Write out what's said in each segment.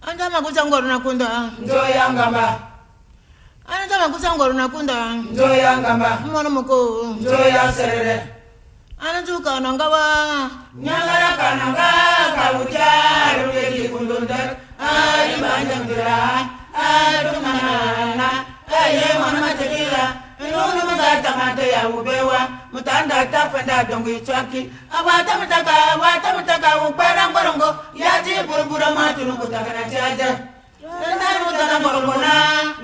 Anjama kusangoro nakunda. Njoya ngamba. Anjama kusangoro nakunda. Njoya ngamba. Mwana muko. Njoya serere. Anajuka nangawa. Nyangara kananga kabuja rubeki kundunda. Ay banjandira. Ay tumanana. Ay mwana matekila. Nunu mugata mate ya ubewa. Mutanda tapenda dongo ichwaki. Awata mutaka upera ngorongo. Yaji burubura matunu kutaka na chaja. Nana mutana morongona.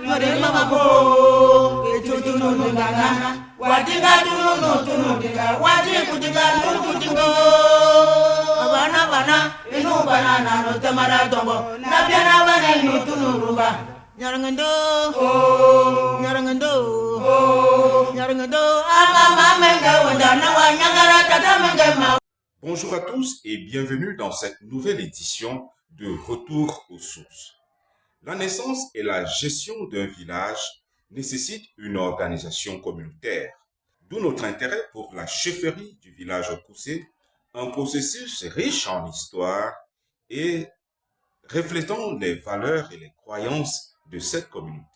Nyore mama po. Echuchu nunu ngana. Watinga tunu dinga. Waji kutinga nunu kutingo. Bana inu banana no tamara dongo. Nabiana bana inu tunu rumba. Nyarangando. Bonjour à tous et bienvenue dans cette nouvelle édition de Retour aux sources. La naissance et la gestion d'un village nécessitent une organisation communautaire, d'où notre intérêt pour la chefferie du village Koussé, un processus riche en histoire et reflétant les valeurs et les croyances de cette communauté.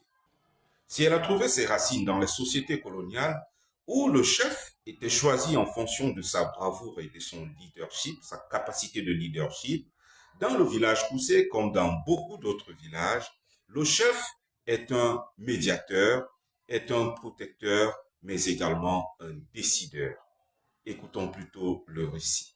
Si elle a trouvé ses racines dans les sociétés coloniales où le chef était choisi en fonction de sa bravoure et de son leadership, sa capacité de leadership, dans le village Koussé comme dans beaucoup d'autres villages, le chef est un médiateur, est un protecteur, mais également un décideur. Écoutons plutôt le récit.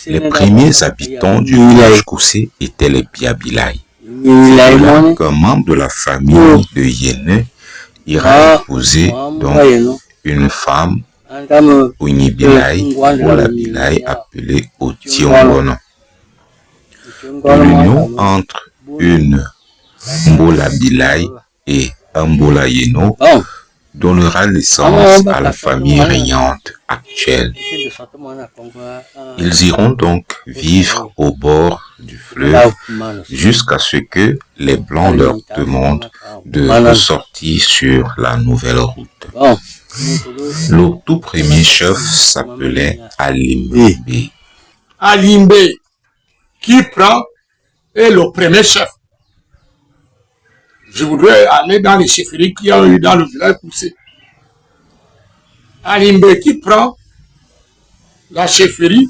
Les premiers habitants du village Koussé étaient les Biabilai. C'est là qu'un membre de la famille de Yéné ira épouser donc une femme Ounibilai ou la Bilai appelée Otiongono. L'union entre une Mbola Bilai et un Mbola Yeno donnera naissance à la famille régnante actuelle. Ils iront donc vivre au bord du fleuve jusqu'à ce que les Blancs leur demandent de ressortir sur la nouvelle route. Le tout premier chef s'appelait Alimbe. Alimbe, qui prend, est le premier chef. Je voudrais aller dans les chefferies qu'il y a eu dans le village Koussé. Alimbe qui prend la chefferie,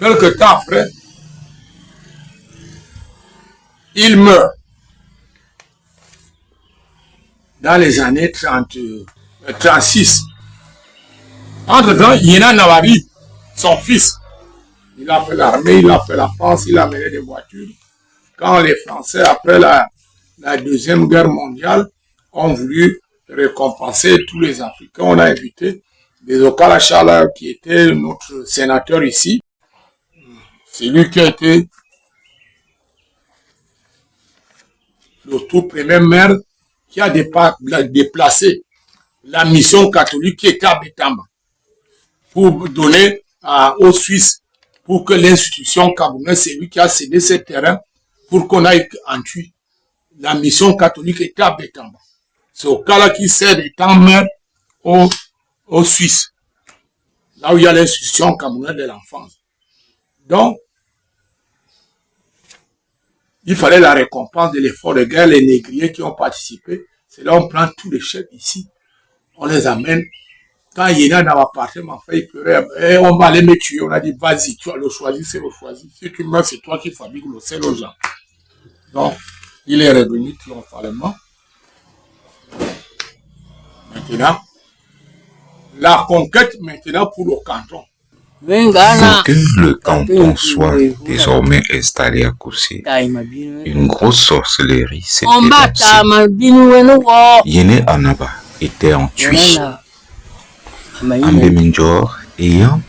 quelque temps après, il meurt. Dans les années 36. Entre-temps, Yéna Nawari, son fils, il a fait l'armée, il a fait la France, il a mené des voitures. Quand les Français, après la Deuxième Guerre mondiale, ont voulu récompenser tous les Africains, on a invité des Okala Chala, qui était notre sénateur ici. C'est lui qui a été le tout premier maire qui a déplacé la mission catholique qui était à Betamba pour donner aux Suisses, pour que l'institution camerounaise, c'est lui qui a cédé ce terrain pour qu'on aille en Tui. La mission catholique était à Betamba. C'est au cas là qui cède étant maire aux Suisses, là où il y a l'institution camerounaise de l'enfance. Donc, il fallait la récompense de l'effort de guerre, les négriers qui ont participé. C'est là on prend tous les chefs ici, on les amène. Quand Yéna n'a pas parti, mon frère, il pleurait. Et on va aller me tuer. On a dit, vas-y, tu vas le choisir, c'est le choisir. Si tu meurs, c'est toi qui fabriques le sel aux gens. Donc, il est revenu triomphalement. Maintenant, la conquête maintenant pour le canton. Pour que le canton soit désormais installé à Koussé, une grosse sorcellerie s'était lancée. Yéné Anaba était en Tui. Ambemindjor ayant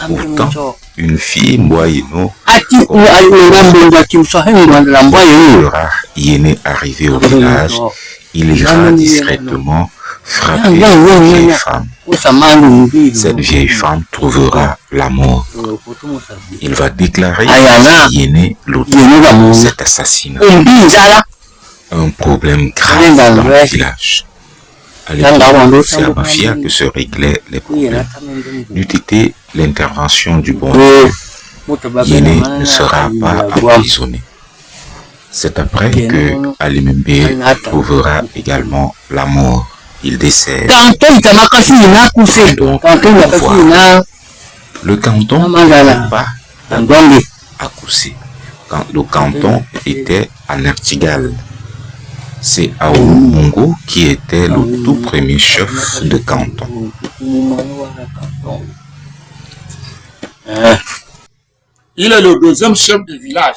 pourtant une fille Mboyeno. Yéné arrivé au village, il ira discrètement frapper une vieille femme. Cette vieille femme trouvera la mort. Il va déclarer à Yéné l'auteur de cet assassinat. Un problème grave dans le village. À l'époque, c'est à Bafia que se réglaient les problèmes. N'eût été l'intervention du bon Dieu, Yéné ne sera pas emprisonné. C'est après que Alimembe trouvera également la mort. Il décède. Donc, le canton n'était pas à Koussé. Le canton était à Nartigal. C'est Aoulou Mongo qui était le tout premier chef de canton. Il est le deuxième chef de village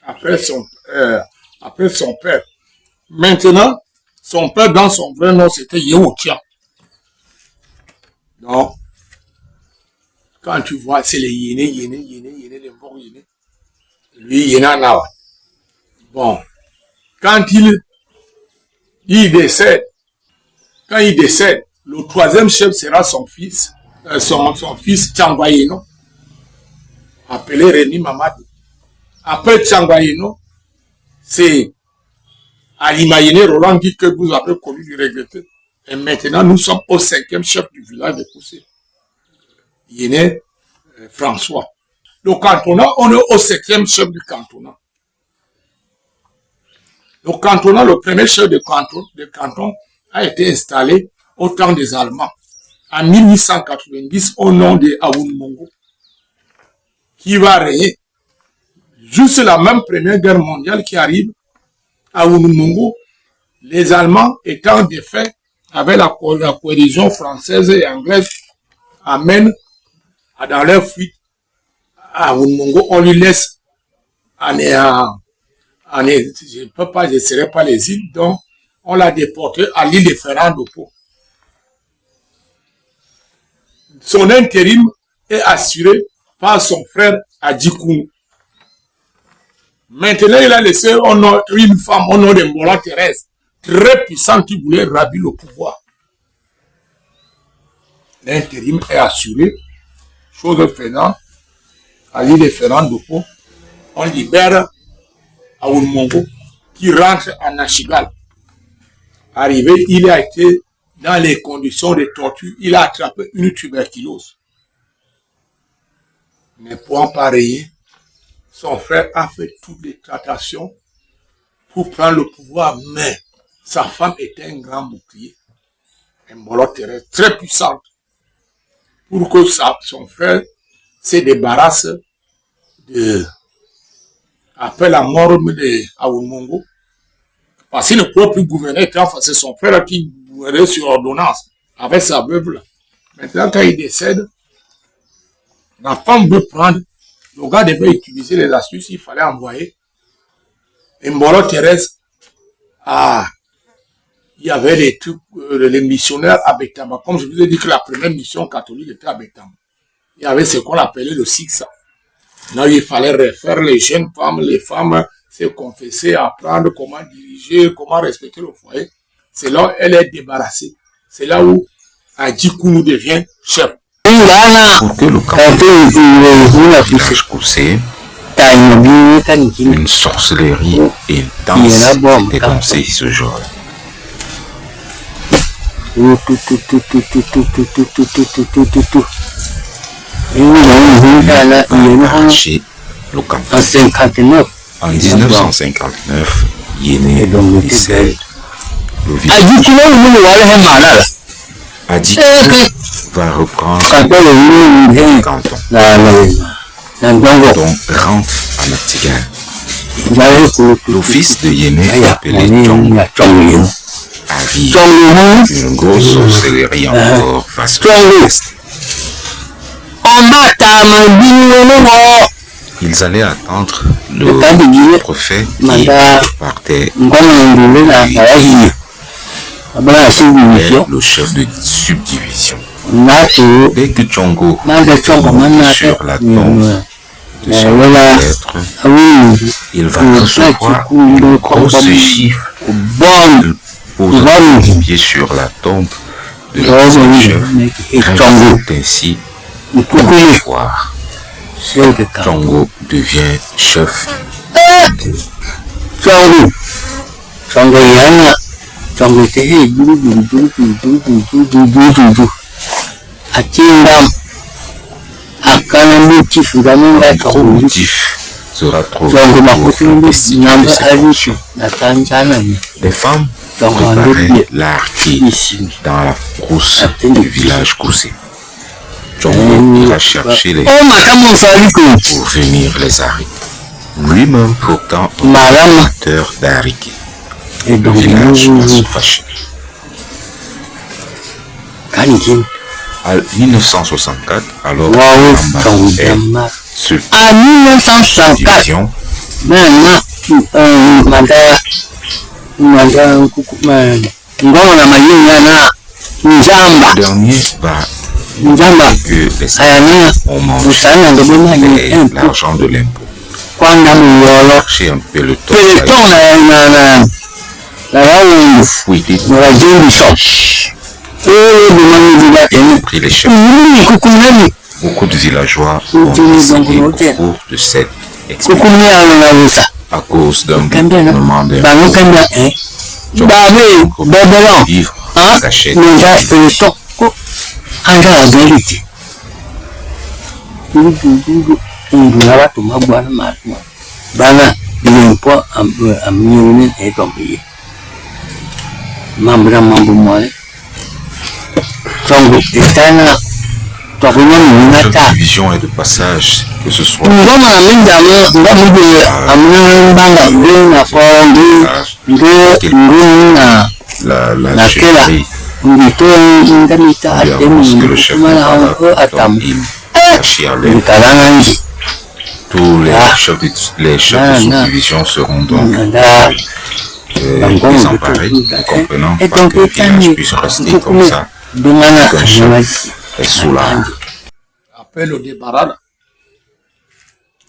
après son père. Maintenant, son père, dans son vrai nom, c'était Yehotia. Donc, quand tu vois, c'est les Yéné, les morts Yéné. Lui, Yéna Nawa. Bon, quand il décède, le troisième chef sera son fils, son fils Tchangwayeno, appelé Rémi Mamadou. Après Tchangwayeno, c'est Alima Yéné Roland dit que vous avez connu du regretter. Et maintenant, nous sommes au cinquième chef du village de Koussé. Yéné François. Le cantonat, on est au septième chef du cantonat. Le cantonat, le premier chef de canton, a été installé au temps des Allemands. En 1890, au nom de Aoun Mongo, qui va régner. Juste la même première guerre mondiale qui arrive, à Ounumongo, les Allemands étant défaits avec la coalition française et anglaise, amènent dans leur fuite à Ounumongo. On lui laisse je ne serai pas les îles, donc on l'a déporté à l'île de Ferrand-d'Opo. Son intérim est assuré par son frère Adjikoun. Maintenant, il a laissé une femme au nom de Mbola Thérèse, très puissante, qui voulait ravir le pouvoir. L'intérim est assuré. Chose faisant, à l'île de Ferrand-d'Opo, on libère Aoun Mongo, qui rentre à Nachigal. Arrivé, il a été dans les conditions de torture, il a attrapé une tuberculose. Mais pour en pareiller, son frère a fait toutes les tractations pour prendre le pouvoir, mais sa femme était un grand bouclier, un Mbola Thérèse très puissante, pour que son frère se débarrasse après la mort de Aoun Mongo, parce qu'il ne pouvait plus gouverner, c'est son frère qui gouvernait sur ordonnance, avec sa veuve là. Maintenant, quand il décède, la femme veut prendre, le gars devait utiliser les astuces, il fallait envoyer. Et Mbola Thérèse, il y avait les trucs, les missionnaires à Betamba. Comme je vous ai dit que la première mission catholique était à Betamba. Il y avait ce qu'on appelait le Siksa. Là, il fallait refaire les jeunes femmes, les femmes se confesser, apprendre comment diriger, comment respecter le foyer. C'est là où elle est débarrassée. C'est là où Adjikoun devient chef. Pour que le canton village Koussé, une sorcellerie intense était lancée ce jour-là. Arraché le canton. En 1959, Yéné décède. Le village Adjikoun va reprendre le canton. Donc rentre à Natigal. L'office de Yéné appelé Tchong avive une grosse sorcellerie encore vaste. Ils allaient attendre le prophète qui partait le chef de subdivision. Dès que Tchongo est sur la tombe de son maître, il va recevoir une grosse gifle. Il posera son pied sur la tombe de l'ancien chef et rajoute ainsi le pouvoir. Tchongo devient chef. Un gros motif sera trouvé pour l'investiture de ces fonctions. Les femmes préparaient l'arquet dans la brousse du village Koussé. Tchongo ira chercher les pour venir les arrêter. Lui-même pourtant amateur d'ariké. Le village va se fâcher. En 1964, alors que est sur division, le dernier va que les salariés ont mangé l'argent de l'impôt. Chercher un peu le temps. Fouiller pris les chefs. Beaucoup de villageois ont décédé au cours de cette expérience à cause d'un gouvernement de vivre en cachette. Chaque division est de passage, que ce soit la chefferie. Que le chef tous les chefs de sous-division seront donc désemparés, ne comprenant pas que le village puisse rester comme ça. Qu'un chef est sous la... Après le débarras,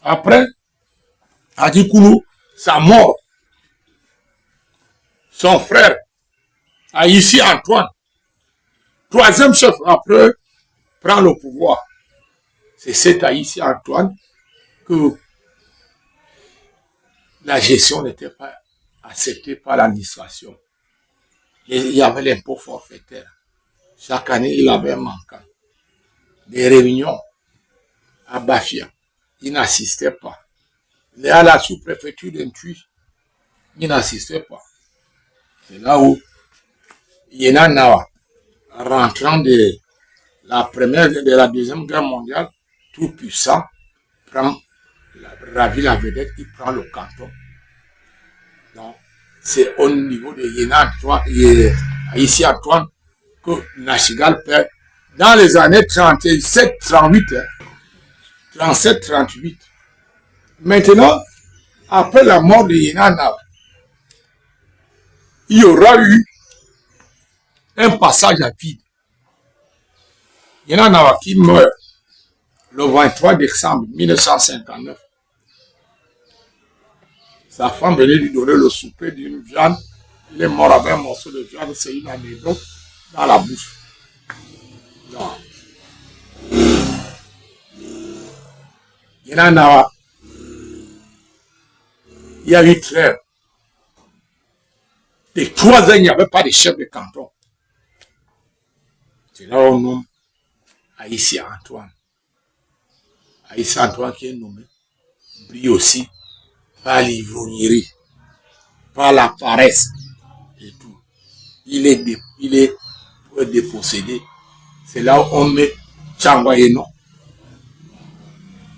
après Adikoulou, sa mort, son frère, Haïti Antoine, troisième chef après, prend le pouvoir. C'est cet Haïti Antoine que la gestion n'était pas acceptée par l'administration. Il y avait l'impôt forfaitaire. Chaque année, il avait un manquant. Des réunions à Bafia. Il n'assistait pas. Il est à la sous-préfecture d'Intui. Il n'assistait pas. C'est là où Yena Nawa, rentrant de la première, de la deuxième guerre mondiale, tout puissant, ravit la vedette, il prend le canton. Donc, c'est au niveau de Yena Antoine, ici Antoine, que Nachigal perd dans les années 37-38, 37-38. Maintenant, après la mort de Yena Nawa, il y aura eu un passage à vide. Yena Nawa qui meurt le 23 décembre 1959. Sa femme venait lui donner le souper d'une viande. Il est mort avec un morceau de viande, c'est une anecdote dans la bouche. Non. Yena Nawa, il y a eu trêve. De 3 ans, il n'y avait pas de chef de canton. C'est là où on nomme Haïti Antoine. Haïti Antoine qui est nommé brille aussi par l'ivrognerie, par la paresse et tout. Il est dépossédé. C'est là où on met Tchangayeno.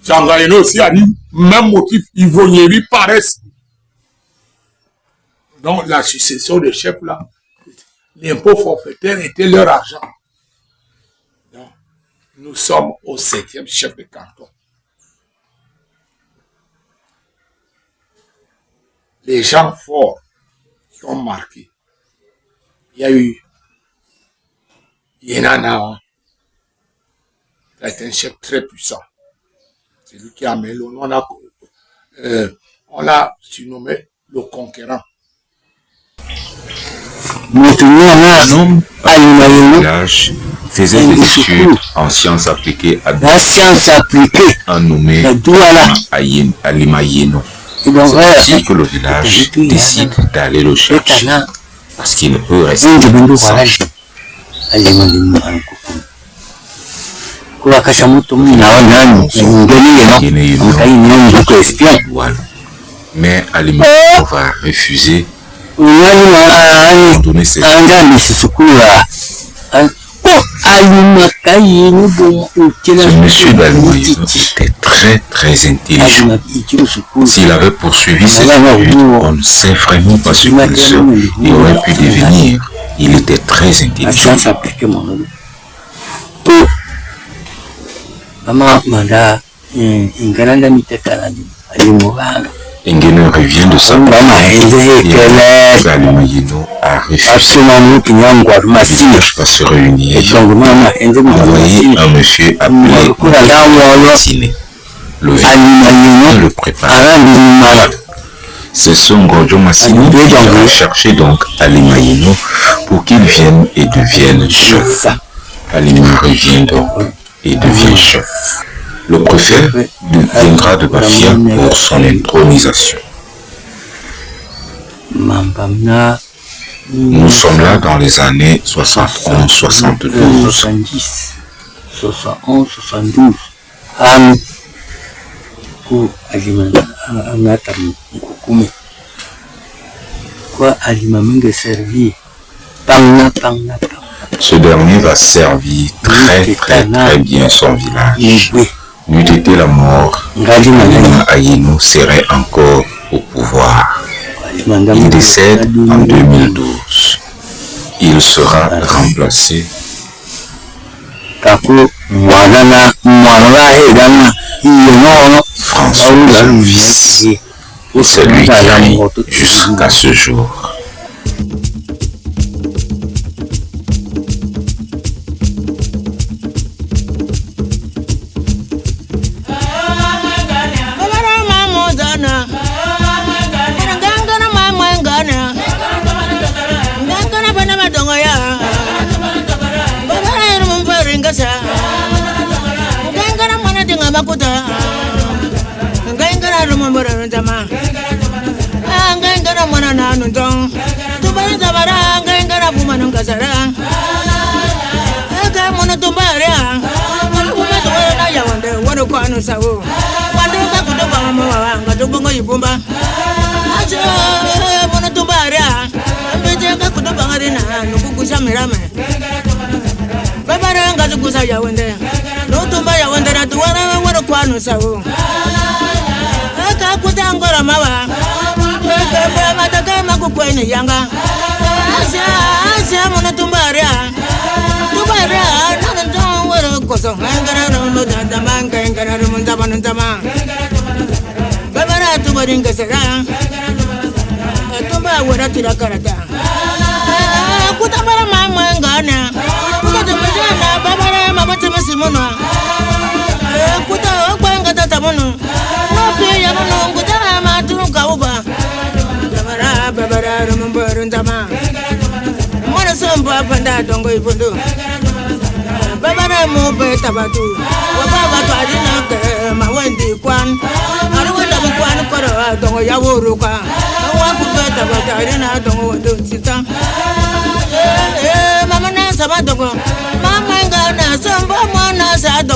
Tchangayeno aussi a dit même motif, ivrognerie, paresse. Donc la succession des chefs là, l'impôt forfaitaire était leur argent. Donc, nous sommes au 7e chef de canton. Les gens forts qui ont marqué. Il y a eu Yenana, qui a été un chef très puissant. C'est lui qui a amené le nom. On l'a surnommé le conquérant. Un homme du village faisait des études en sciences appliquées à un nommé Alimayeno. C'est ainsi que le village décide d'aller le chercher parce qu'il ne peut rester sans. Mais Alimayeno va refuser d'abandonner ses Ce monsieur d'Alimayeno était très intelligent. S'il avait poursuivi ses études, on ne sait vraiment pas ce qu'il aurait pu devenir. Il était très intelligent. Engene revient de sa et Alimayeno a refusé. Il va se réunir, envoyer un monsieur appelé Tiné. Le vin le préparer. C'est son Gojo Massini qui va chercher donc Alimayeno pour qu'il vienne et devienne chef. Alima revient donc et devient chef. Le préfet viendra de Bafia pour son intronisation. Nous sommes là dans les années 71-72. 71-72. Ce dernier va servir très bien son village. N'eût été la mort, Alimayeno serait encore au pouvoir. Il décède en 2012. Il sera remplacé François Jalvis. C'est lui qui règne jusqu'à ce jour.